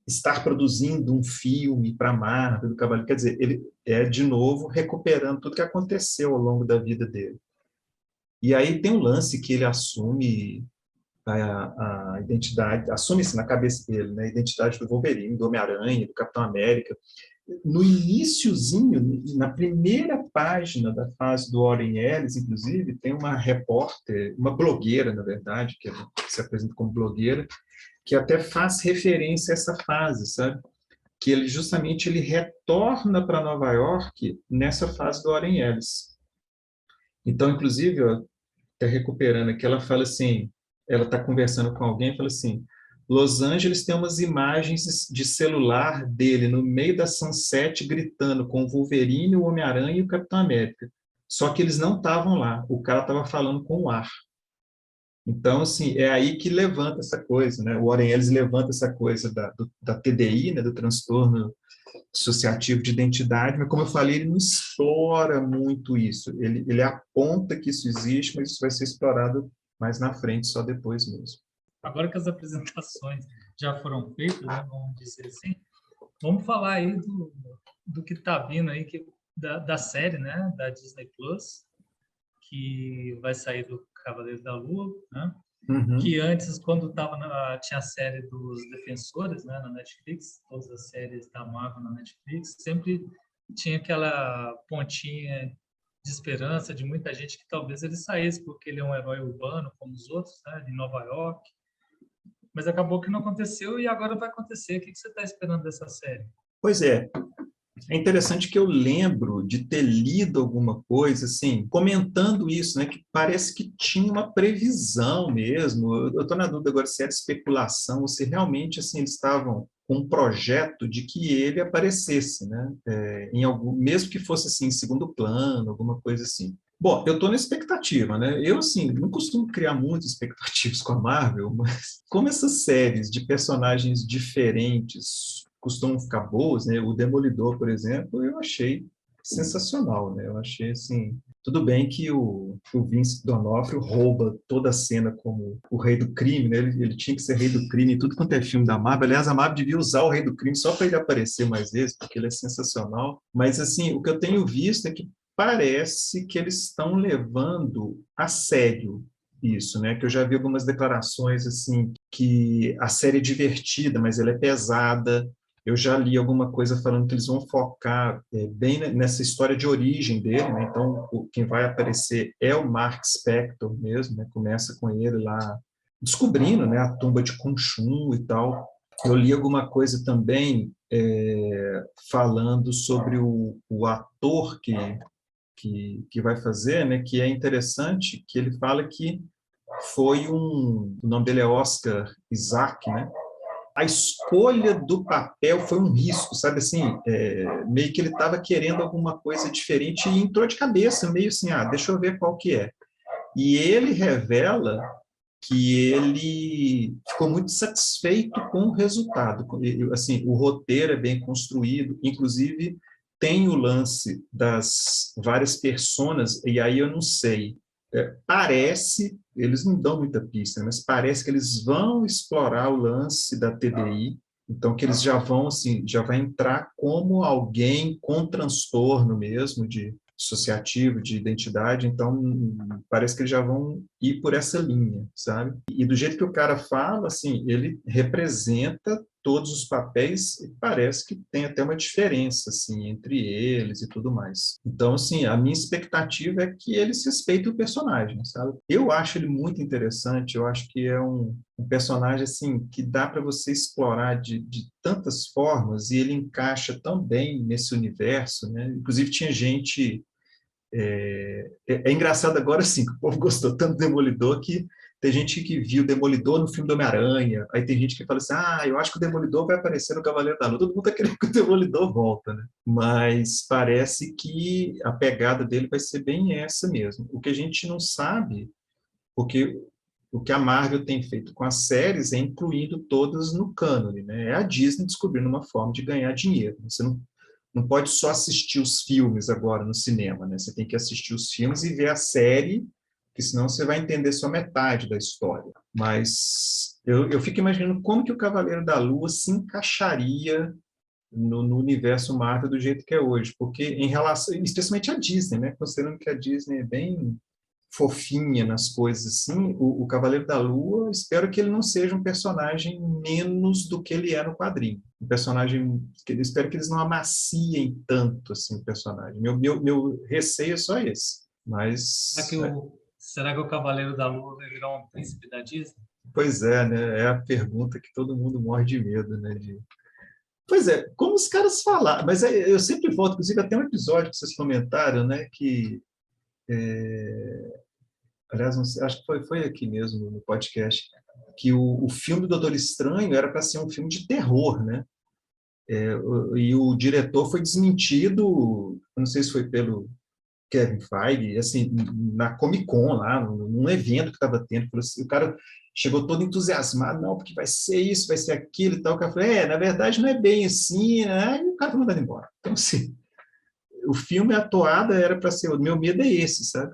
estar produzindo um filme para a Marvel do Cavaleiro, quer dizer, ele é de novo recuperando tudo que aconteceu ao longo da vida dele. E aí tem um lance que ele assume a identidade, assume-se na cabeça dele, né, a identidade do Wolverine, do Homem-Aranha, do Capitão América. No iniciozinho, na primeira página da fase do Warren Ellis, inclusive, tem uma repórter, uma blogueira, na verdade, que se apresenta como blogueira, que até faz referência a essa fase, sabe? Que ele justamente ele retorna para Nova York nessa fase do Warren Ellis. Então, inclusive, ó, tá recuperando aqui, ela fala assim, ela está conversando com alguém e fala assim, Los Angeles tem umas imagens de celular dele no meio da Sunset gritando com o Wolverine, o Homem-Aranha e o Capitão América. Só que eles não estavam lá, o cara estava falando com o ar. Então, assim, é aí que levanta essa coisa, né? O Warren Ellis levanta essa coisa da TDI, né? Do transtorno dissociativo de identidade, mas como eu falei, ele não explora muito isso. Ele aponta que isso existe, mas isso vai ser explorado mais na frente, só depois mesmo. Agora que as apresentações já foram feitas, né, vamos dizer assim, vamos falar aí do que está vindo aí, da série, né, da Disney Plus, que vai sair do Cavaleiro da Lua, né? Uhum. que antes, quando tinha a série dos Defensores, né, na Netflix, todas as séries da Marvel na Netflix, sempre tinha aquela pontinha de esperança de muita gente que talvez ele saísse, porque ele é um herói urbano, como os outros, né, de Nova York. Mas acabou que não aconteceu e agora vai acontecer. O que você está esperando dessa série? Pois é interessante que eu lembro de ter lido alguma coisa, assim, comentando isso, né, que parece que tinha uma previsão mesmo. Eu estou na dúvida agora se era especulação ou se realmente, assim, eles estavam com um projeto de que ele aparecesse, né, em algum, mesmo que fosse, assim, em segundo plano, alguma coisa assim. Bom, eu estou na expectativa, né? Eu, assim, não costumo criar muitas expectativas com a Marvel, mas como essas séries de personagens diferentes costumam ficar boas, né? O Demolidor, por exemplo, eu achei sensacional, né? Eu achei, assim, tudo bem que o Vince D'Onofrio rouba toda a cena como o rei do crime, né? Ele tinha que ser rei do crime em tudo quanto é filme da Marvel. Aliás, a Marvel devia usar o rei do crime só para ele aparecer mais vezes, porque ele é sensacional. Mas, assim, o que eu tenho visto é que parece que eles estão levando a sério isso, né? Que eu já vi algumas declarações assim que a série é divertida, mas ela é pesada. Eu já li alguma coisa falando que eles vão focar bem nessa história de origem dele, né? Então, quem vai aparecer é o Mark Spector mesmo, né? Começa com ele lá descobrindo, né, a tumba de Khonshu e tal. Eu li alguma coisa também falando sobre o ator que vai fazer, né, que é interessante, que ele fala que o nome dele é Oscar Isaac, né? A escolha do papel foi um risco, sabe assim, meio que ele estava querendo alguma coisa diferente e entrou de cabeça, meio assim, deixa eu ver qual que é. E ele revela que ele ficou muito satisfeito com o resultado. Assim, o roteiro é bem construído, inclusive tem o lance das várias personas, e aí eu não sei, parece, eles não dão muita pista, mas parece que eles vão explorar o lance da TDI, então que eles já vão, assim, já vai entrar como alguém com transtorno mesmo, de associativo, de identidade, então parece que eles já vão ir por essa linha, sabe? E do jeito que o cara fala, assim, ele representa todos os papéis e parece que tem até uma diferença, assim, entre eles e tudo mais. Então, assim, a minha expectativa é que eles respeitem o personagem, sabe? Eu acho ele muito interessante, eu acho que é um personagem, assim, que dá para você explorar de tantas formas e ele encaixa tão bem nesse universo, né? Inclusive tinha gente é engraçado agora, sim, que o povo gostou tanto do Demolidor que tem gente que viu o Demolidor no filme do Homem-Aranha, aí tem gente que fala assim, eu acho que o Demolidor vai aparecer no Cavaleiro da Lua. Todo mundo está querendo que o Demolidor volta, né? Mas parece que a pegada dele vai ser bem essa mesmo. O que a gente não sabe, porque o que a Marvel tem feito com as séries é incluindo todas no cânone, né? É a Disney descobrindo uma forma de ganhar dinheiro. Você não pode só assistir os filmes agora no cinema, né? Você tem que assistir os filmes e ver a série, porque senão você vai entender só metade da história. Mas eu fico imaginando como que o Cavaleiro da Lua se encaixaria no universo Marvel do jeito que é hoje, porque em relação, especialmente a Disney, né? Considerando que a Disney é bem fofinha nas coisas assim, o Cavaleiro da Lua, espero que ele não seja um personagem menos do que ele é no quadrinho. Um personagem, espero que eles não amaciem tanto assim o personagem. Meu receio é só esse. Será Mas, que o Cavaleiro da Lua vai virar um príncipe da Disney? pois é, né? É a pergunta que todo mundo morre de medo, né? Pois é, como os caras falaram, mas eu sempre volto, inclusive até um episódio que vocês comentaram, né? Que aliás, não sei, acho que foi aqui mesmo no podcast, que o filme do Doutor Estranho era para ser um filme de terror, né? E o diretor foi desmentido, não sei se foi pelo Kevin Feige, assim, na Comic Con, lá, num evento que estava tendo, assim, o cara chegou todo entusiasmado, não, porque vai ser isso, vai ser aquilo e tal, o cara falou, na verdade não é bem assim, né? E o cara foi mandado embora. Então, assim, o filme, a toada era para ser, o meu medo é esse, sabe?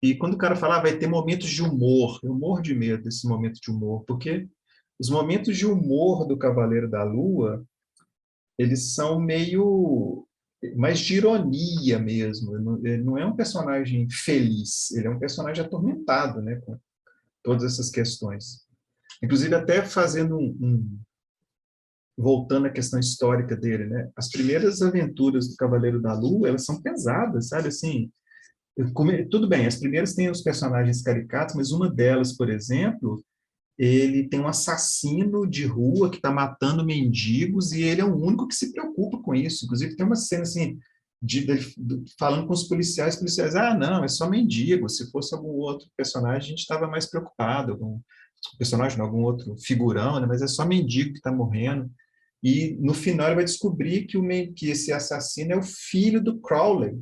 E quando o cara fala, vai ter momentos de humor, eu morro de medo desse momento de humor, porque os momentos de humor do Cavaleiro da Lua, eles são meio mais de ironia mesmo. Ele não é um personagem feliz, ele é um personagem atormentado, né? todas essas questões. Inclusive, até fazendo voltando à questão histórica dele, né? As primeiras aventuras do Cavaleiro da Lua, elas são pesadas, sabe? Assim, tudo bem, as primeiras têm os personagens caricatos, mas uma delas, por exemplo, ele tem um assassino de rua que está matando mendigos e ele é o único que se preocupa com isso. Inclusive, tem uma cena assim, falando com os policiais, não, é só mendigo, se fosse algum outro personagem, a gente estava mais preocupado, algum personagem, não, algum outro figurão, né? Mas é só mendigo que está morrendo. E no final ele vai descobrir que esse assassino é o filho do Crowley,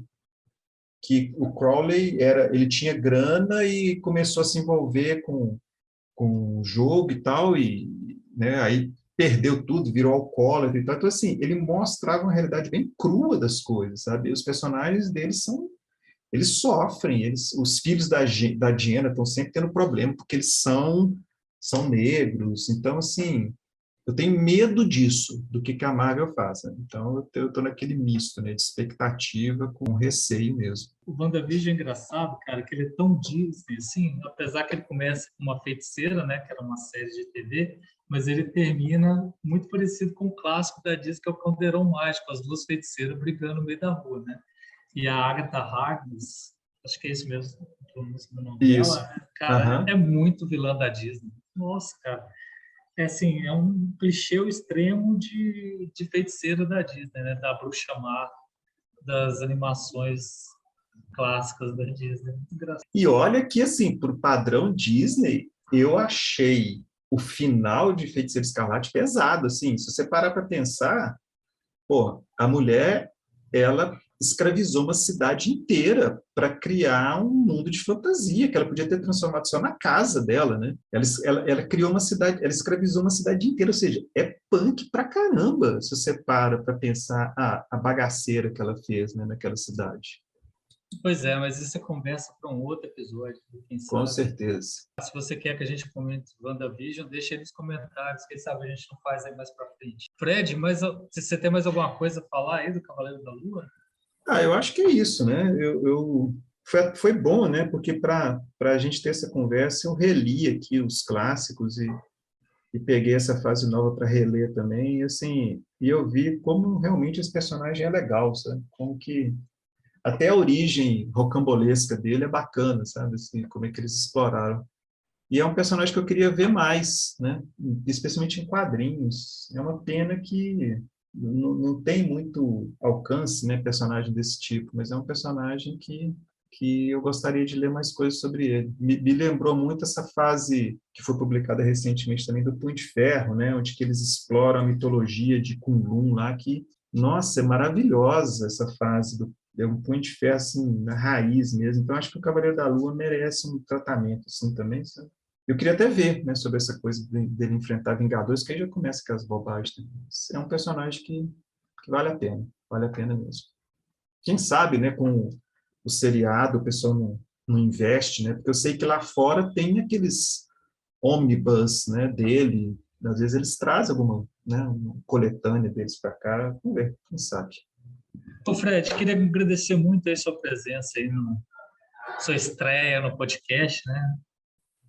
que o Crowley ele tinha grana e começou a se envolver com o jogo e tal, e né, aí perdeu tudo, virou alcoólatra e tal. Então, assim, ele mostrava uma realidade bem crua das coisas, sabe? E os personagens deles eles sofrem, os filhos da Diana estão sempre tendo problema, porque eles são negros. Então, assim, eu tenho medo disso, do que a Marvel faz. Né? Então, eu estou naquele misto, né, de expectativa com receio mesmo. O WandaVision é engraçado, cara, que ele é tão Disney, assim, apesar que ele começa com uma feiticeira, né, que era uma série de TV, mas ele termina muito parecido com o clássico da Disney, que é o Caldeirão Mágico, as duas feiticeiras brigando no meio da rua, né? E a Agatha Harkness, acho que é isso mesmo, o nome Isso. dela, né? Cara, é muito vilã da Disney. Nossa, cara. É assim, é um clichê ao extremo de feiticeira da Disney, né? Da bruxa má, das animações clássicas da Disney. Muito engraçado. E olha que, assim, por padrão Disney, eu achei o final de Feiticeiro Escarlate pesado, assim. Se você parar para pensar, pô, a mulher, ela escravizou uma cidade inteira para criar um mundo de fantasia, que ela podia ter transformado só na casa dela, né? Ela criou uma cidade, ela escravizou uma cidade inteira, ou seja, é punk pra caramba, se você para pensar a bagaceira que ela fez, né, naquela cidade. Pois é, mas isso é conversa para um outro episódio, quem Com sabe. certeza. Se você quer que a gente comente WandaVision, deixa aí nos comentários, quem sabe a gente não faz aí mais para frente. Fred, mas se você tem mais alguma coisa a falar aí do Cavaleiro da Lua? Eu acho que é isso, né? Foi bom, né? Porque para a gente ter essa conversa, eu reli aqui os clássicos e peguei essa fase nova para reler também, e assim, eu vi como realmente esse personagem é legal, sabe? Como que até a origem rocambolesca dele é bacana, sabe? Assim, como é que eles exploraram. E é um personagem que eu queria ver mais, né? Especialmente em quadrinhos. É uma pena que não tem muito alcance, né? Personagem desse tipo, mas é um personagem que eu gostaria de ler mais coisas sobre ele. Me lembrou muito essa fase que foi publicada recentemente também do Punho de Ferro, né? Onde que eles exploram a mitologia de Kunlun lá, que, nossa, é maravilhosa essa fase é um Punho de Ferro assim, na raiz mesmo. Então, acho que o Cavaleiro da Lua merece um tratamento assim também, sabe? Eu queria até ver, né, sobre essa coisa dele enfrentar Vingadores, que aí já começa com as bobagens. É um personagem que vale a pena mesmo. Quem sabe, né, com o seriado, o pessoal não investe, né, porque eu sei que lá fora tem aqueles omnibus, né, dele, às vezes eles trazem alguma, né, uma coletânea deles para cá, vamos ver, quem sabe. Ô Fred, queria agradecer muito aí sua presença aí, sua estreia no podcast, né?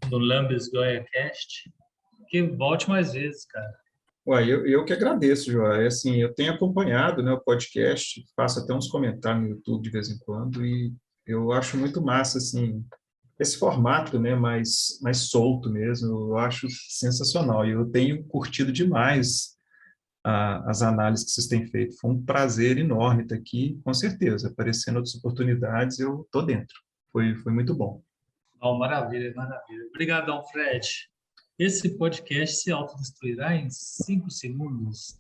Do Lambis Goya Cast. Que volte mais vezes, cara. Eu que agradeço, João. Assim, eu tenho acompanhado, né, o podcast, faço até uns comentários no YouTube de vez em quando, e eu acho muito massa, assim, esse formato, né, mais solto mesmo, eu acho sensacional. E eu tenho curtido demais as análises que vocês têm feito. Foi um prazer enorme estar aqui, com certeza. Aparecendo outras oportunidades, eu estou dentro. Foi muito bom. Oh, maravilha, maravilha. Obrigadão, Fred. Esse podcast se autodestruirá em 5 segundos.